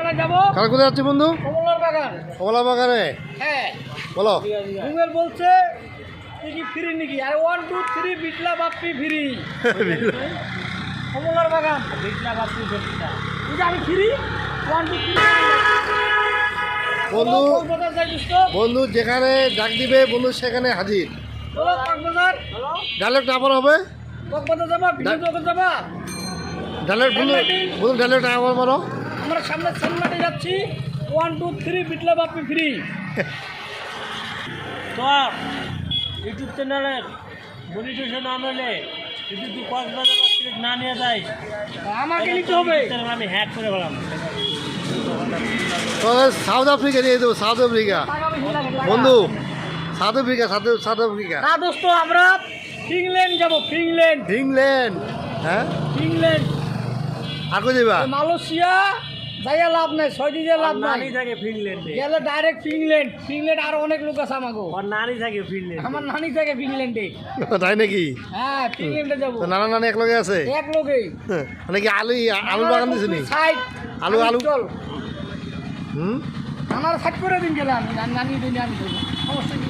কাল কোথায় যাচ্ছি বন্ধু? কমলার বাগান। কমলা বাগানে? হ্যাঁ বলো। গুগল বলছে কি ফ্রি নাকি? আর 1 2 3 বিটলা বাপ্পি ফ্রি। কমলার বাগান বিটলা বাপ্পি ফ্রিটা এটা আমি ফ্রি 1 2 3 বন্ধু বন্ধু যেখানে ডাক দিবে বন্ধু সেখানে হাজির। চলো কক্সবাজার। ডাইরেক্ট আবার হবে? কক্সবাজার যাবা? বিজয়নগর যাবা? ডাইরেক্ট বন্ধু ডাইরেক্ট আবার মারো। আমরা সামনে সেনমাটে যাচ্ছি 1 2 3 বিটলা বাপ্পি ফ্রি। তো ইউটিউব চ্যানেলের মনিটাইজেশন না হলে যদি তুই কক্সবাজার না নিয়ে যাই আমাকে নিতে হবে। আমি হ্যাক করে বললাম তো সাউথ আফ্রিকা নিয়ে দেবো। সাউথ আফ্রিকা বন্ধু, সাউথ আফ্রিকা সাউথ আফ্রিকা না দোস্ত, আমরা ফিনল্যান্ড যাব। Finland England. হ্যাঁ ফিনল্যান্ড আর কই যাবা? মালয়েশিয়া যাইয়া লাভ নাই, 6 দিন লাভ নাই। নানি থাকে ফিনল্যান্ডে, গেলে ডাইরেক্ট ফিনল্যান্ড। ফিনল্যান্ড আরো অনেক লোক আছে আমাগো। আর নানি থাকে ফিনল্যান্ড। আমার নানি থাকে ফিনল্যান্ডে। তাই নাকি? হ্যাঁ ফিনল্যান্ডে যাব। তো নানা নানি এক লগে আছে? এক লোকে। মানে কি আলু বাগান দিছে নি? সাইড আলু চল। হুম আমার সাইড করে দিন গেলে আমি নানি দিন আমি সমস্যা কি?